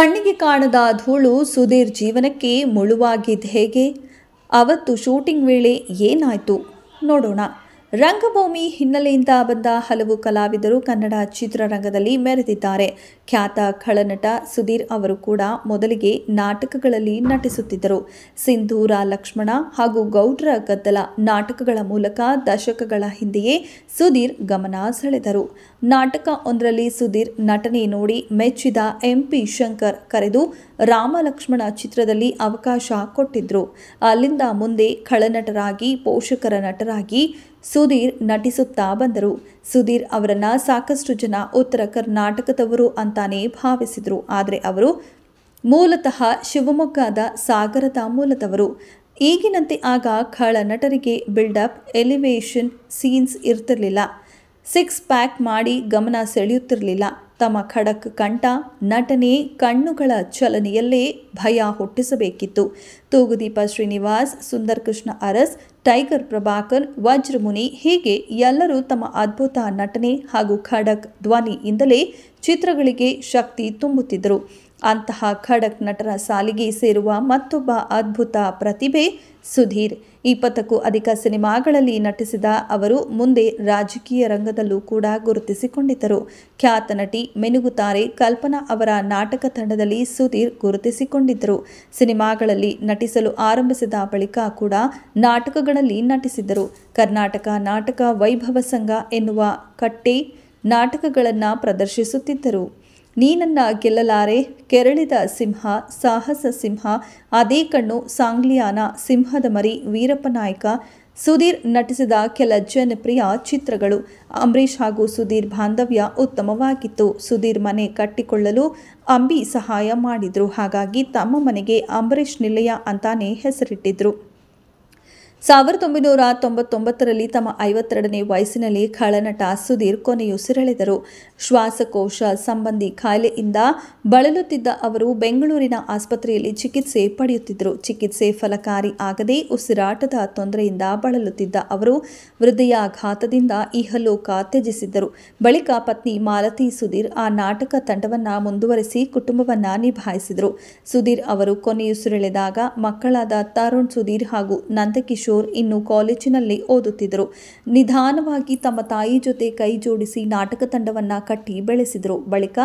ಕಣ್ಣಿಗೆ ಕಾಣದ ಧೂಳು ಸುಧೀರ್ ಜೀವನಕ್ಕೆ ಮುಳುವಾಗಿದ್ದು ಹೇಗೆ? ಅವತ್ತು ಶೂಟಿಂಗ್ ವೇಳೆ ಏನಾಯಿತು ನೋಡೋಣ. ರಂಗಭೂಮಿ ಹಿನ್ನೆಲೆಯಿಂದ ಬಂದ ಹಲವು ಕಲಾವಿದರು ಕನ್ನಡ ಚಿತ್ರರಂಗದಲ್ಲಿ ಮೆರೆದಿದ್ದಾರೆ. ಖ್ಯಾತ ಖಳನಟ ಸುಧೀರ್ ಅವರು ಕೂಡ ಮೊದಲಿಗೆ ನಾಟಕಗಳಲ್ಲಿ ನಟಿಸುತ್ತಿದ್ದರು. ಸಿಂಧೂರ ಲಕ್ಷ್ಮಣ ಹಾಗೂ ಗೌಡ್ರ ಗದ್ದಲ ನಾಟಕಗಳ ಮೂಲಕ ದಶಕಗಳ ಹಿಂದೆಯೇ ಸುಧೀರ್ ಗಮನ ಸೆಳೆದರು. ನಾಟಕ ಒಂದರಲ್ಲಿ ಸುಧೀರ್ ನಟನೆ ನೋಡಿ ಮೆಚ್ಚಿದ ಎಂಪಿ ಶಂಕರ್ ಕರೆದು ರಾಮ ಲಕ್ಷ್ಮಣ ಚಿತ್ರದಲ್ಲಿ ಅವಕಾಶ ಕೊಟ್ಟಿದ್ರು. ಅಲ್ಲಿಂದ ಮುಂದೆ ಖಳನಟರಾಗಿ, ಪೋಷಕರ ನಟರಾಗಿ ಸುಧೀರ್ ನಟಿಸುತ್ತಾ ಬಂದರು. ಸುಧೀರ್ ಅವರನ್ನ ಸಾಕಷ್ಟು ಜನ ಉತ್ತರ ಕರ್ನಾಟಕದವರು ಅಂತಾನೆ ಭಾವಿಸಿದ್ರು. ಆದರೆ ಅವರು ಮೂಲತಃ ಶಿವಮೊಗ್ಗದ ಸಾಗರದ ಮೂಲದವರು. ಈಗಿನಂತೆ ಆಗ ಖಳನಟರಿಗೆ ಬಿಲ್ಡಪ್, ಎಲಿವೇಶನ್ ಸೀನ್ಸ್ ಇರ್ತಿರ್ಲಿಲ್ಲ. 6 ಪ್ಯಾಕ್ ಮಾಡಿ ಗಮನ ಸೆಳೆಯುತ್ತಿರಲಿಲ್ಲ. ತಮ್ಮ ಖಡಕ್ ಕಂಠ, ನಟನೆ, ಕಣ್ಣುಗಳ ಚಲನೆಯಲ್ಲೇ ಭಯ ಹುಟ್ಟಿಸಬೇಕಿತ್ತು. ತೂಗುದೀಪ ಶ್ರೀನಿವಾಸ್, ಸುಂದರ್ ಕೃಷ್ಣ ಅರಸ್, ಟೈಗರ್ ಪ್ರಭಾಕರ್, ವಜ್ರಮುನಿ ಹೀಗೆ ಎಲ್ಲರೂ ತಮ್ಮ ಅದ್ಭುತ ನಟನೆ ಹಾಗೂ ಖಡಕ್ ಧ್ವನಿಯಿಂದಲೇ ಚಿತ್ರಗಳಿಗೆ ಶಕ್ತಿ ತುಂಬುತ್ತಿದ್ದರು. ಅಂತಹ ಖಡಕ್ ನಟರ ಸಾಲಿಗೆ ಸೇರುವ ಮತ್ತೊಬ್ಬ ಅದ್ಭುತ ಪ್ರತಿಭೆ ಸುಧೀರ್. 20ಕ್ಕೂ ಅಧಿಕ ಸಿನಿಮಾಗಳಲ್ಲಿ ನಟಿಸಿದ ಅವರು ಮುಂದೆ ರಾಜಕೀಯ ರಂಗದಲ್ಲೂ ಕೂಡ ಗುರುತಿಸಿಕೊಂಡಿದ್ದರು. ಖ್ಯಾತ ನಟಿ ಮೆನುಗುತಾರೆ ಕಲ್ಪನಾ ಅವರ ನಾಟಕ ತಂಡದಲ್ಲಿ ಸುಧೀರ್ ಗುರುತಿಸಿಕೊಂಡಿದ್ದರು. ಸಿನಿಮಾಗಳಲ್ಲಿ ನಟಿಸಲು ಆರಂಭಿಸಿದ ಬಳಿಕ ಕೂಡ ನಾಟಕಗಳಲ್ಲಿ ನಟಿಸಿದ್ದರು. ಕರ್ನಾಟಕ ನಾಟಕ ವೈಭವ ಸಂಘ ಎನ್ನುವ ಕಟ್ಟೆ ನಾಟಕಗಳನ್ನು ಪ್ರದರ್ಶಿಸುತ್ತಿದ್ದರು. ನೀನನ್ನ ಗೆಲ್ಲಲಾರೆ, ಕೆರಳಿದ ಸಿಂಹ, ಸಾಹಸ ಸಿಂಹ, ಅದೇ ಕಣ್ಣು, ಸಾಂಗ್ಲಿಯಾನ, ಸಿಂಹದ ಮರಿ, ವೀರಪ್ಪ ನಾಯಕ ಸುಧೀರ್ ನಟಿಸಿದ ಕೆಲ ಜನಪ್ರಿಯ ಚಿತ್ರಗಳು. ಅಂಬರೀಷ್ ಹಾಗೂ ಸುಧೀರ್ ಬಾಂಧವ್ಯ ಉತ್ತಮವಾಗಿತ್ತು. ಸುಧೀರ್ ಮನೆ ಕಟ್ಟಿಕೊಳ್ಳಲು ಅಂಬಿ ಸಹಾಯ ಮಾಡಿದ್ರು. ಹಾಗಾಗಿ ತಮ್ಮ ಮನೆಗೆ ಅಂಬರೀಷ್ ನಿಲಯ ಅಂತಾನೆ ಹೆಸರಿಟ್ಟಿದ್ರು. 1999ರಲ್ಲಿ ತಮ್ಮ 52ನೇ ವಯಸ್ಸಿನಲ್ಲಿ ಖಳನಟ ಸುಧೀರ್ ಕೊನೆಯುಸಿರೆಳೆದರು. ಶ್ವಾಸಕೋಶ ಸಂಬಂಧಿ ಕಾಯಿಲೆಯಿಂದ ಬಳಲುತ್ತಿದ್ದ ಅವರು ಬೆಂಗಳೂರಿನ ಆಸ್ಪತ್ರೆಯಲ್ಲಿ ಚಿಕಿತ್ಸೆ ಪಡೆಯುತ್ತಿದ್ದರು. ಚಿಕಿತ್ಸೆ ಫಲಕಾರಿ ಆಗದೆ ಉಸಿರಾಟದ ತೊಂದರೆಯಿಂದ ಬಳಲುತ್ತಿದ್ದ ಅವರು ಹೃದಯಾಘಾತದಿಂದ ಇಹಲೋಕ ತ್ಯಜಿಸಿದ್ದರು. ಬಳಿಕ ಪತ್ನಿ ಮಾಲತಿ ಸುಧೀರ್ ಆ ನಾಟಕ ತಂಡವನ್ನು ಮುಂದುವರೆಸಿ ಕುಟುಂಬವನ್ನು ನಿಭಾಯಿಸಿದರು. ಸುಧೀರ್ ಅವರು ಕೊನೆಯುಸಿರೆಳೆದಾಗ ಮಕ್ಕಳಾದ ತರುಣ್ ಸುಧೀರ್ ಹಾಗೂ ನಂದಕಿಶೋರ್ ಇನ್ನು ಕಾಲೇಜಿನಲ್ಲಿ ಓದುತ್ತಿದ್ದರು. ನಿಧಾನವಾಗಿ ತಮ್ಮ ತಾಯಿ ಜೊತೆ ಕೈ ಜೋಡಿಸಿ ನಾಟಕ ತಂಡವನ್ನ ಕಟ್ಟಿ ಬೆಳೆಸಿದರು. ಬಳಿಕ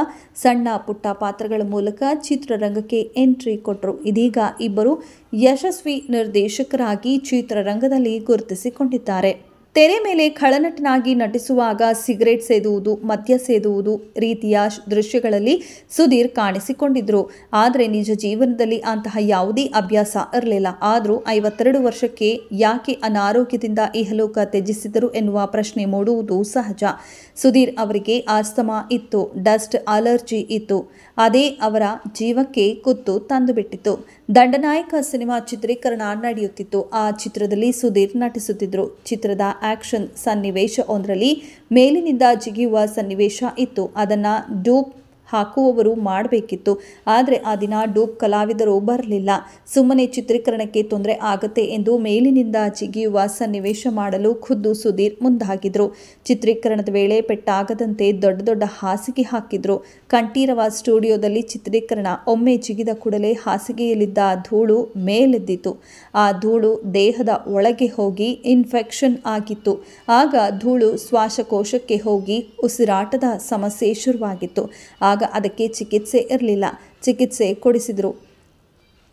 ಸಣ್ಣ ಪುಟ್ಟ ಪಾತ್ರಗಳ ಮೂಲಕ ಚಿತ್ರರಂಗಕ್ಕೆ ಎಂಟ್ರಿ ಕೊಟ್ಟರು. ಇದೀಗ ಇಬ್ಬರು ಯಶಸ್ವಿ ನಿರ್ದೇಶಕರಾಗಿ ಚಿತ್ರರಂಗದಲ್ಲಿ ಗುರುತಿಸಿಕೊಂಡಿದ್ದಾರೆ. ತೆರೆ ಮೇಲೆ ಖಳನಟನಾಗಿ ನಟಿಸುವಾಗ ಸಿಗರೇಟ್ ಸೇದುವುದು, ಮದ್ಯ ಸೇದುವುದು ರೀತಿಯ ದೃಶ್ಯಗಳಲ್ಲಿ ಸುಧೀರ್ ಕಾಣಿಸಿಕೊಂಡಿದ್ರು. ಆದರೆ ನಿಜ ಜೀವನದಲ್ಲಿ ಅಂತಹ ಯಾವುದೇ ಅಭ್ಯಾಸ ಇರಲಿಲ್ಲ. ಆದರೂ 52 ವರ್ಷಕ್ಕೆ ಯಾಕೆ ಅನಾರೋಗ್ಯದಿಂದ ಇಹಲೋಕ ತ್ಯಜಿಸಿದರು ಎನ್ನುವ ಪ್ರಶ್ನೆ ಮೂಡುವುದು ಸಹಜ. ಸುಧೀರ್ ಅವರಿಗೆ ಆಸ್ತಮಾ ಇತ್ತು, ಡಸ್ಟ್ ಅಲರ್ಜಿ ಇತ್ತು. ಅದೇ ಅವರ ಜೀವಕ್ಕೆ ಕುತ್ತು ತಂದುಬಿಟ್ಟಿತ್ತು. ದಂಡನಾಯಕ ಸಿನಿಮಾ ಚಿತ್ರೀಕರಣ ನಡೆಯುತ್ತಿತ್ತು. ಆ ಚಿತ್ರದಲ್ಲಿ ಸುಧೀರ್ ನಟಿಸುತ್ತಿದ್ದರು. ಚಿತ್ರದ ಆಕ್ಷನ್ ಸನ್ನಿವೇಶ ಒಂದರಲ್ಲಿ ಮೇಲಿನಿಂದ ಜಿಗಿಯುವ ಸನ್ನಿವೇಶ ಇತ್ತು. ಅದನ್ನು ಡೂಪ್ ಹಾಕುವವರು ಮಾಡಬೇಕಿತ್ತು. ಆದರೆ ಆ ದಿನ ಡೂಪ್ ಕಲಾವಿದರು ಬರಲಿಲ್ಲ. ಸುಮ್ಮನೆ ಚಿತ್ರೀಕರಣಕ್ಕೆ ತೊಂದರೆ ಆಗತ್ತೆ ಎಂದು ಮೇಲಿನಿಂದ ಜಿಗಿಯುವ ಸನ್ನಿವೇಶ ಮಾಡಲು ಖುದ್ದು ಸುಧೀರ್ ಮುಂದಾಗಿದ್ರು. ಚಿತ್ರೀಕರಣದ ವೇಳೆ ಪೆಟ್ಟಾಗದಂತೆ ದೊಡ್ಡ ದೊಡ್ಡ ಹಾಸಿಗೆ ಹಾಕಿದ್ರು. ಕಂಠೀರವ ಸ್ಟುಡಿಯೋದಲ್ಲಿ ಚಿತ್ರೀಕರಣ. ಒಮ್ಮೆ ಜಿಗಿದ ಕೂಡಲೇ ಹಾಸಿಗೆಯಲ್ಲಿದ್ದ ಧೂಳು ಮೇಲೆದ್ದಿತು. ಆ ಧೂಳು ದೇಹದ ಒಳಗೆ ಹೋಗಿ ಇನ್ಫೆಕ್ಷನ್ ಆಗಿತ್ತು. ಆಗ ಧೂಳು ಶ್ವಾಸಕೋಶಕ್ಕೆ ಹೋಗಿ ಉಸಿರಾಟದ ಸಮಸ್ಯೆ ಶುರುವಾಗಿತ್ತು. ಆಗ ಅದಕ್ಕೆ ಚಿಕಿತ್ಸೆ ಇರಲಿಲ್ಲ. ಚಿಕಿತ್ಸೆ ಕೊಡಿಸಿದ್ರು.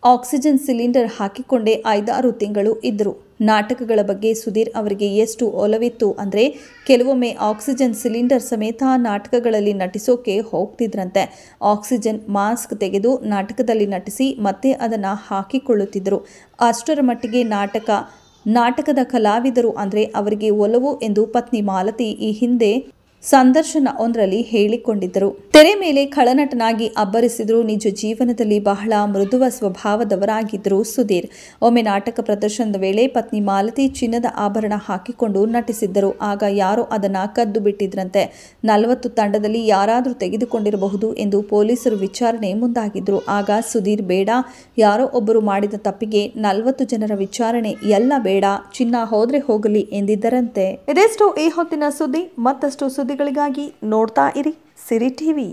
ಆಕ್ಸಿಜನ್ ಸಿಲಿಂಡರ್ ಹಾಕಿಕೊಂಡೇ 5-6 ತಿಂಗಳು ಇದ್ದರು. ನಾಟಕಗಳ ಬಗ್ಗೆ ಸುಧೀರ್ ಅವರಿಗೆ ಎಷ್ಟು ಒಲವಿತ್ತು ಅಂದರೆ ಕೆಲವೊಮ್ಮೆ ಆಕ್ಸಿಜನ್ ಸಿಲಿಂಡರ್ ಸಮೇತ ನಾಟಕಗಳಲ್ಲಿ ನಟಿಸೋಕೆ ಹೋಗ್ತಿದ್ರಂತೆ. ಆಕ್ಸಿಜನ್ ಮಾಸ್ಕ್ ತೆಗೆದು ನಾಟಕದಲ್ಲಿ ನಟಿಸಿ ಮತ್ತೆ ಅದನ್ನು ಹಾಕಿಕೊಳ್ಳುತ್ತಿದ್ದರು. ಅಷ್ಟರ ಮಟ್ಟಿಗೆ ನಾಟಕದ ಕಲಾವಿದರು ಅಂದರೆ ಅವರಿಗೆ ಒಲವು ಎಂದು ಪತ್ನಿ ಮಾಲತಿ ಈ ಹಿಂದೆ ಸಂದರ್ಶನ ಒಂದರಲ್ಲಿ ಹೇಳಿಕೊಂಡಿದ್ದರು. ತೆರೆ ಮೇಲೆ ಖಳನಟನಾಗಿ ಅಬ್ಬರಿಸಿದ್ರು. ನಿಜ ಜೀವನದಲ್ಲಿ ಬಹಳ ಮೃದುವ ಸ್ವಭಾವದವರಾಗಿದ್ದರು ಸುಧೀರ್. ಒಮ್ಮೆ ನಾಟಕ ಪ್ರದರ್ಶನದ ವೇಳೆ ಪತ್ನಿ ಮಾಲತಿ ಚಿನ್ನದ ಆಭರಣ ಹಾಕಿಕೊಂಡು ನಟಿಸಿದ್ದರು. ಆಗ ಯಾರೋ ಅದನ್ನು ಕದ್ದು ಬಿಟ್ಟಿದ್ರಂತೆ. 40 ತಂಡದಲ್ಲಿ ಯಾರಾದರೂ ತೆಗೆದುಕೊಂಡಿರಬಹುದು ಎಂದು ಪೊಲೀಸರು ವಿಚಾರಣೆ ಮುಂದಾಗಿದ್ರು. ಆಗ ಸುಧೀರ್ ಬೇಡ, ಯಾರೋ ಒಬ್ಬರು ಮಾಡಿದ ತಪ್ಪಿಗೆ 40 ಜನರ ವಿಚಾರಣೆ ಎಲ್ಲ ಬೇಡ, ಚಿನ್ನ ಹೋದ್ರೆ ಹೋಗಲಿ ಎಂದಿದ್ದರಂತೆ. ಇದೆಷ್ಟು ಈ ಹೊತ್ತಿನ ಸುದ್ದಿ. ಮತ್ತಷ್ಟು ಸುದ್ದಿಗಳಿಗಾಗಿ ನೋಡ್ತಾ ಇರಿ ಸಿರಿ ಟಿವಿ.